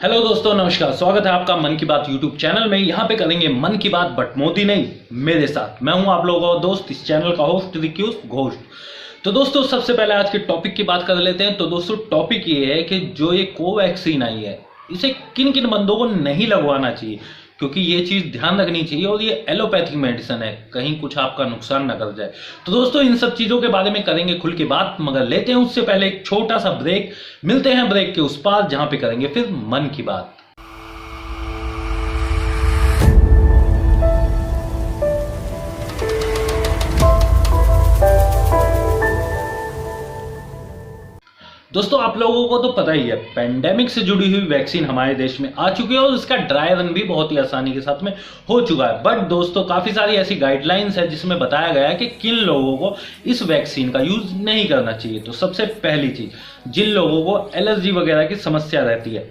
Hello दोस्तों, नमस्कार। स्वागत है आपका मन की बात यूट्यूब चैनल में। यहाँ पे करेंगे मन की बात बट मोदी नहीं, मेरे साथ। मैं हूँ आप लोगों का दोस्त, इस चैनल का होस्ट रिक्यूज घोष। तो दोस्तों, सबसे पहले आज के टॉपिक की बात कर लेते हैं। तो दोस्तों, टॉपिक ये है कि जो ये कोवैक्सीन आई है, इसे किन किन बंदों को नहीं लगवाना चाहिए, क्योंकि ये चीज़ ध्यान रखनी चाहिए। और ये एलोपैथिक मेडिसिन है, कहीं कुछ आपका नुकसान न कर जाए। तो दोस्तों, इन सब चीज़ों के बारे में करेंगे खुल के बात, मगर लेते हैं उससे पहले एक छोटा सा ब्रेक। मिलते हैं ब्रेक के उस पार, जहां पे करेंगे फिर मन की बात। दोस्तों, आप लोगों को तो पता ही है, पेंडेमिक से जुड़ी हुई वैक्सीन हमारे देश में आ चुकी है और इसका ड्राई रन भी बहुत ही आसानी के साथ में हो चुका है। बट दोस्तों, काफी सारी ऐसी गाइडलाइंस है जिसमें बताया गया है कि किन लोगों को इस वैक्सीन का यूज नहीं करना चाहिए। तो सबसे पहली चीज, जिन लोगों को एलर्जी वगैरह की समस्या रहती है,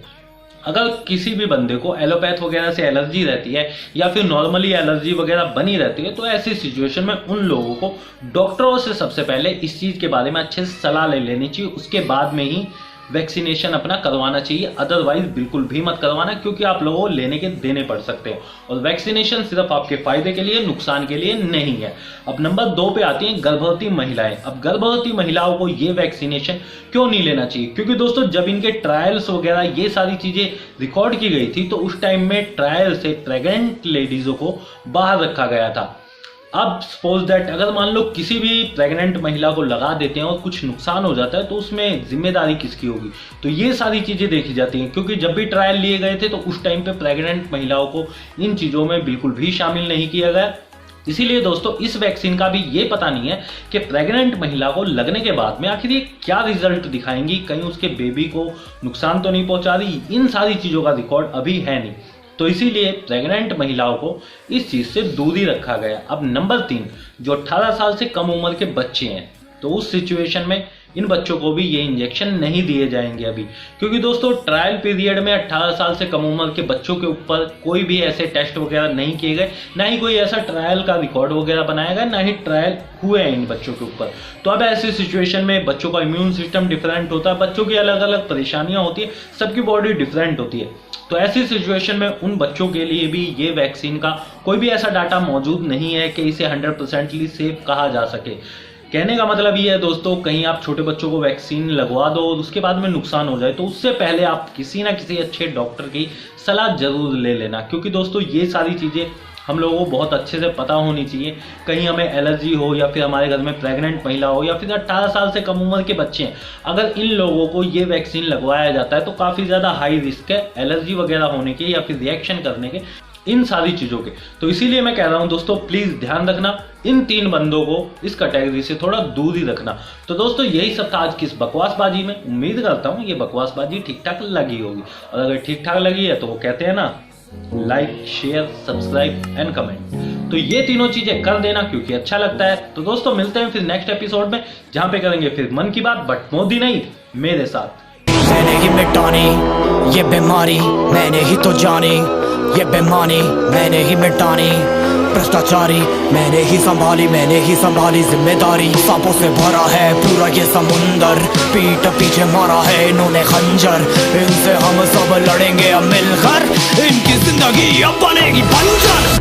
अगर किसी भी बंदे को एलोपैथ वगैरह से एलर्जी रहती है या फिर नॉर्मली एलर्जी वगैरह बनी रहती है, तो ऐसी सिचुएशन में उन लोगों को डॉक्टरों से सबसे पहले इस चीज़ के बारे में अच्छे से सलाह ले लेनी चाहिए। उसके बाद में ही वैक्सीनेशन अपना करवाना चाहिए। अदरवाइज बिल्कुल भी मत करवाना, क्योंकि आप लोगों को लेने के देने पड़ सकते हैं। और वैक्सीनेशन सिर्फ आपके फायदे के लिए, नुकसान के लिए नहीं है। अब नंबर 2 पे आती हैं गर्भवती महिलाएं। अब गर्भवती महिलाओं को ये वैक्सीनेशन क्यों नहीं लेना चाहिए? क्योंकि दोस्तों, जब इनके ट्रायल्स वगैरह ये सारी चीजें रिकॉर्ड की गई थी, तो उस टाइम में ट्रायल से प्रेग्नेंट लेडीजों को बाहर रखा गया था। अब सपोज दैट अगर मान लो किसी भी प्रेग्नेंट महिला को लगा देते हैं और कुछ नुकसान हो जाता है, तो उसमें जिम्मेदारी किसकी होगी? तो ये सारी चीजें देखी जाती हैं, क्योंकि जब भी ट्रायल लिए गए थे तो उस टाइम पे प्रेग्नेंट महिलाओं को इन चीजों में बिल्कुल भी शामिल नहीं किया गया। इसीलिए दोस्तों, इस वैक्सीन का भी ये पता नहीं है कि प्रेग्नेंट महिला को लगने के बाद में आखिर ये क्या रिजल्ट दिखाएंगी, कहीं उसके बेबी को नुकसान तो नहीं पहुंचा रही। इन सारी चीजों का रिकॉर्ड अभी है नहीं, तो इसीलिए प्रेग्नेंट महिलाओं को इस चीज से दूरी रखा गया। अब नंबर 3, जो 18 साल से कम उम्र के बच्चे हैं, तो उस सिचुएशन में इन बच्चों को भी ये इंजेक्शन नहीं दिए जाएंगे अभी, क्योंकि दोस्तों ट्रायल पीरियड में 18 साल से कम उम्र के बच्चों के ऊपर कोई भी ऐसे टेस्ट वगैरह नहीं किए गए, ना ही कोई ऐसा ट्रायल का रिकॉर्ड वगैरह बनाया गया, ना ही ट्रायल हुए हैं इन बच्चों के ऊपर। तो अब ऐसी सिचुएशन में बच्चों का इम्यून सिस्टम डिफरेंट होता है, बच्चों की अलग अलग परेशानियां होती है, सबकी बॉडी डिफरेंट होती है। तो ऐसी सिचुएशन में उन बच्चों के लिए भी ये वैक्सीन का कोई भी ऐसा डाटा मौजूद नहीं है कि इसे 100% सेफ कहा जा सके। कहने का मतलब ये है दोस्तों, कहीं आप छोटे बच्चों को वैक्सीन लगवा दो और उसके बाद में नुकसान हो जाए, तो उससे पहले आप किसी ना किसी अच्छे डॉक्टर की सलाह जरूर ले लेना। क्योंकि दोस्तों, ये सारी चीज़ें हम लोगों को बहुत अच्छे से पता होनी चाहिए। कहीं हमें एलर्जी हो या फिर हमारे घर में प्रेग्नेंट महिला हो या फिर 18 साल से कम उम्र के बच्चे हैं, अगर इन लोगों को ये वैक्सीन लगवाया जाता है तो काफ़ी ज़्यादा हाई रिस्क है एलर्जी वगैरह होने के या फिर रिएक्शन करने के, इन सारी चीज़ों के। तो इसीलिए मैं कह रहा हूं दोस्तों, प्लीज़ ध्यान रखना, इन 3 बंदों को इस कैटेगरी से थोड़ा दूर ही रखना। तो दोस्तों, यही सब था आज की इस बकवासबाजी में। उम्मीद करता हूँ ये बकवासबाजी ठीक ठाक लगी होगी, और अगर ठीक ठाक लगी है तो वो कहते हैं ना, like, share, subscribe and comment. तो ये तीनों चीजें कर देना, क्योंकि अच्छा लगता है। तो दोस्तों, मिलते हैं फिर नेक्स्ट एपिसोड में, जहां पे करेंगे फिर मन की बात बट मोदी नहीं, मेरे साथ। मैंने ही मिटानी ये बीमारी, मैंने ही तो जानी ये बेमानी, मैंने ही मिटानी भ्रष्टाचारी, मैंने ही संभाली जिम्मेदारी। सांपों से भरा है पूरा ये समुंदर, पीठ पीछे मारा है इन्होंने खंजर, इनसे हम सब लड़ेंगे अब मिलकर, इनकी जिंदगी अब बनेगी बंजर।